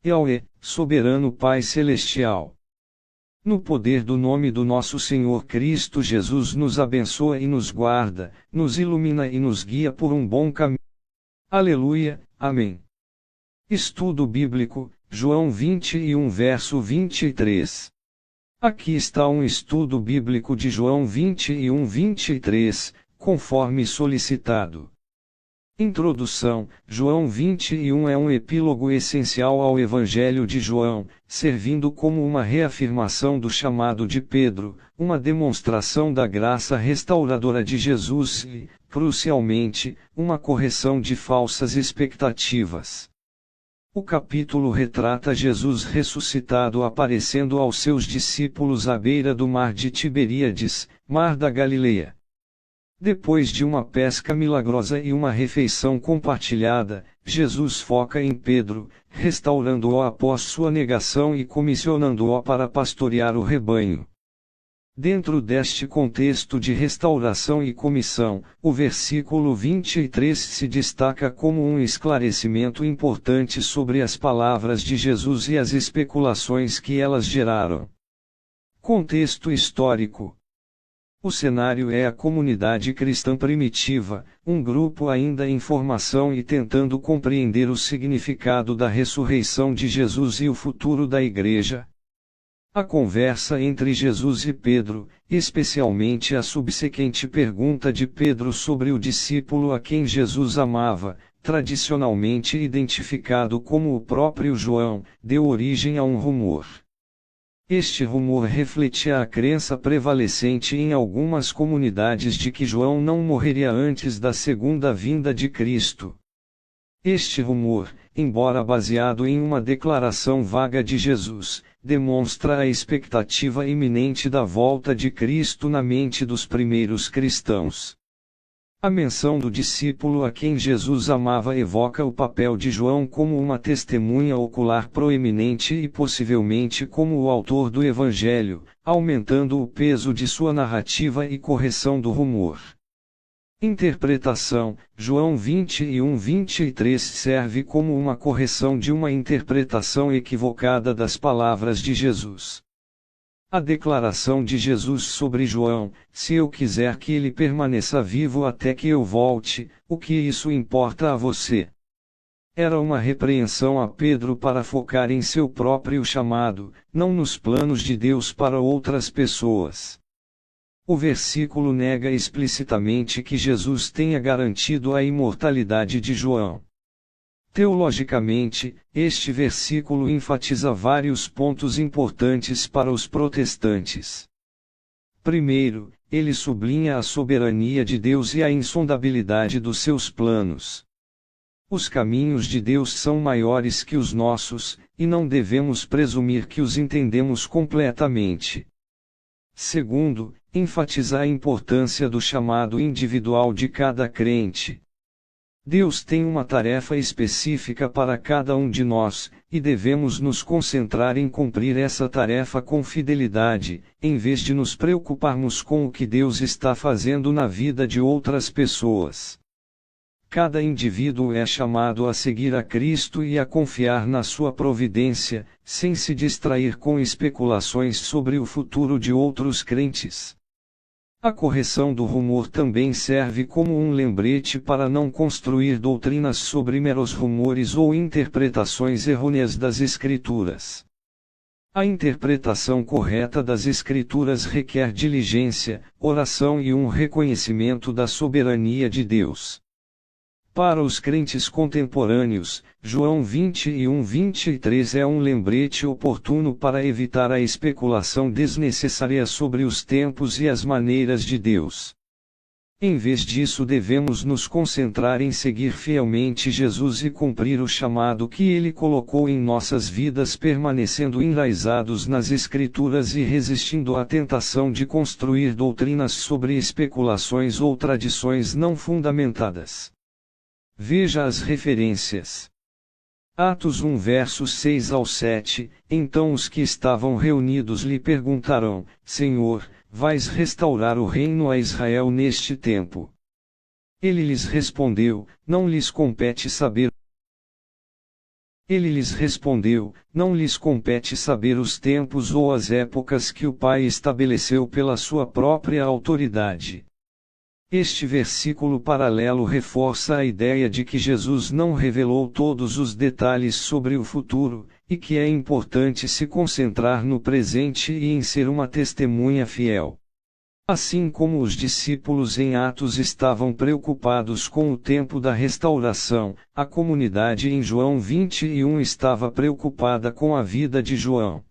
Yahweh, soberano Pai Celestial. No poder do nome do nosso Senhor Cristo Jesus, nos abençoa e nos guarda, nos ilumina e nos guia por um bom caminho. Aleluia, amém. Estudo Bíblico, João 21 verso 23. Aqui está um estudo bíblico de João 21:23, conforme solicitado. Introdução: João 21 é um epílogo essencial ao Evangelho de João, servindo como uma reafirmação do chamado de Pedro, uma demonstração da graça restauradora de Jesus e, crucialmente, uma correção de falsas expectativas. O capítulo retrata Jesus ressuscitado aparecendo aos seus discípulos à beira do mar de Tiberíades, mar da Galileia. Depois de uma pesca milagrosa e uma refeição compartilhada, Jesus foca em Pedro, restaurando-o após sua negação e comissionando-o para pastorear o rebanho. Dentro deste contexto de restauração e comissão, o versículo 23 se destaca como um esclarecimento importante sobre as palavras de Jesus e as especulações que elas geraram. Contexto histórico. O cenário é a comunidade cristã primitiva, um grupo ainda em formação e tentando compreender o significado da ressurreição de Jesus e o futuro da Igreja. A conversa entre Jesus e Pedro, especialmente a subsequente pergunta de Pedro sobre o discípulo a quem Jesus amava, tradicionalmente identificado como o próprio João, deu origem a um rumor. Este rumor refletia a crença prevalecente em algumas comunidades de que João não morreria antes da segunda vinda de Cristo. Este rumor, embora baseado em uma declaração vaga de Jesus, demonstra a expectativa iminente da volta de Cristo na mente dos primeiros cristãos. A menção do discípulo a quem Jesus amava evoca o papel de João como uma testemunha ocular proeminente e possivelmente como o autor do Evangelho, aumentando o peso de sua narrativa e correção do rumor. Interpretação: João 21:23 serve como uma correção de uma interpretação equivocada das palavras de Jesus. A declaração de Jesus sobre João: se eu quiser que ele permaneça vivo até que eu volte, o que isso importa a você? Era uma repreensão a Pedro para focar em seu próprio chamado, não nos planos de Deus para outras pessoas. O versículo nega explicitamente que Jesus tenha garantido a imortalidade de João. Teologicamente, este versículo enfatiza vários pontos importantes para os protestantes. Primeiro, ele sublinha a soberania de Deus e a insondabilidade dos seus planos. Os caminhos de Deus são maiores que os nossos, e não devemos presumir que os entendemos completamente. Segundo, enfatiza a importância do chamado individual de cada crente. Deus tem uma tarefa específica para cada um de nós, e devemos nos concentrar em cumprir essa tarefa com fidelidade, em vez de nos preocuparmos com o que Deus está fazendo na vida de outras pessoas. Cada indivíduo é chamado a seguir a Cristo e a confiar na sua providência, sem se distrair com especulações sobre o futuro de outros crentes. A correção do rumor também serve como um lembrete para não construir doutrinas sobre meros rumores ou interpretações errôneas das Escrituras. A interpretação correta das Escrituras requer diligência, oração e um reconhecimento da soberania de Deus. Para os crentes contemporâneos, João 21:23 é um lembrete oportuno para evitar a especulação desnecessária sobre os tempos e as maneiras de Deus. Em vez disso, devemos nos concentrar em seguir fielmente Jesus e cumprir o chamado que Ele colocou em nossas vidas, permanecendo enraizados nas Escrituras e resistindo à tentação de construir doutrinas sobre especulações ou tradições não fundamentadas. Veja as referências. Atos 1 versos 6 ao 7, então os que estavam reunidos lhe perguntaram: Senhor, vais restaurar o reino a Israel neste tempo? Ele lhes respondeu: Não lhes compete saber Ele lhes respondeu: não lhes compete saber os tempos ou as épocas que o Pai estabeleceu pela sua própria autoridade. Este versículo paralelo reforça a ideia de que Jesus não revelou todos os detalhes sobre o futuro, e que é importante se concentrar no presente e em ser uma testemunha fiel. Assim como os discípulos em Atos estavam preocupados com o tempo da restauração, a comunidade em João 21 estava preocupada com a vida de João.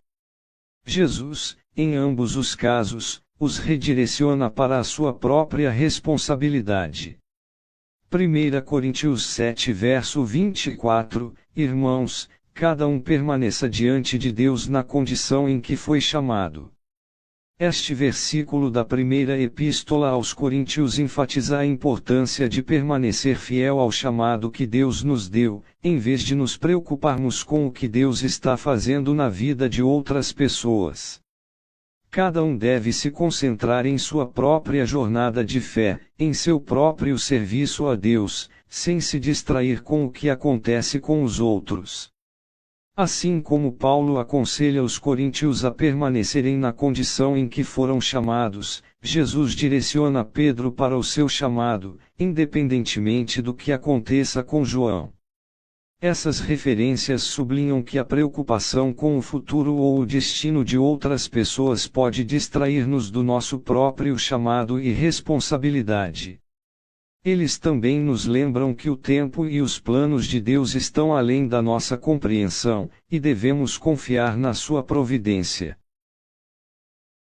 Jesus, em ambos os casos, os redireciona para a sua própria responsabilidade. 1 Coríntios 7 verso 24, Irmãos, cada um permaneça diante de Deus na condição em que foi chamado. Este versículo da primeira epístola aos Coríntios enfatiza a importância de permanecer fiel ao chamado que Deus nos deu, em vez de nos preocuparmos com o que Deus está fazendo na vida de outras pessoas. Cada um deve se concentrar em sua própria jornada de fé, em seu próprio serviço a Deus, sem se distrair com o que acontece com os outros. Assim como Paulo aconselha os coríntios a permanecerem na condição em que foram chamados, Jesus direciona Pedro para o seu chamado, independentemente do que aconteça com João. Essas referências sublinham que a preocupação com o futuro ou o destino de outras pessoas pode distrair-nos do nosso próprio chamado e responsabilidade. Eles também nos lembram que o tempo e os planos de Deus estão além da nossa compreensão, e devemos confiar na sua providência.